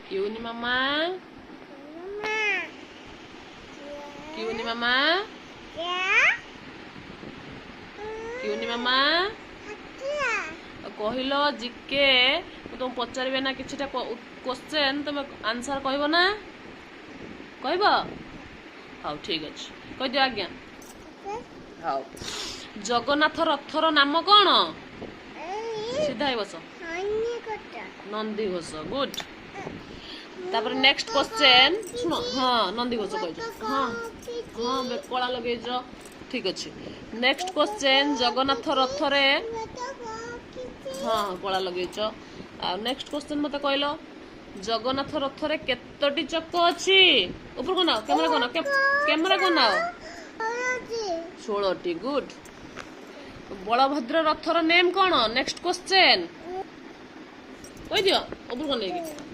Kiuni mama. Kiuni mama. Kiuni mama. କହିଲ GK ମୁଁ ତୁମକୁ ପଚାରିବେ ନା କିଛିଟା କ୍ୱେଶ୍ଚେନ୍ ତୁମେ ଆନ୍ସର କହିବ ନା କହିବ ହଉ ଠିକ ଅଛି କହିଦିଅ ଆଜ୍ଞା ହଉ ଜଗନ୍ନାଥ ରଥର ନାମ କ'ଣ ସିଧା ହେଇ ବସ ନନ୍ଦିଘୋଷ ଗୁଡ୍ ତାପରେ ନେକ୍ସଟ କ୍ୱେଶ୍ଚେନ୍ ଶୁଣ ହଁ ନନ୍ଦିଘୋଷ କହିଛ ହଁ ହଁ କଳା ଲଗେଇଛ ଠିକ ଅଛି ନେକ୍ସଟ କ୍ୱେଶ୍ଚେନ୍ ଜଗନ୍ନାଥ ରଥରେ ହଁ କଳା ଲଗେଇଛ ଆଉ ନେକ୍ସଟ କ୍ୱେଶ୍ଚେନ୍ ମତେ କହିଲ ଜଗନ୍ନାଥ ରଥରେ କେତୋଟି ଚକ ଅଛି ଉପରକୁ ନାଅ କ୍ୟାମେରା କୁ ନାଅ 16ଟି ଗୁଡ୍ ବଳଭଦ୍ର ରଥର ନେମ୍ କ'ଣ ନେକ୍ସଟ କ୍ୱେଶ୍ଚେନ୍ କହିଦିଅ ଉପରକୁ ନେଇକି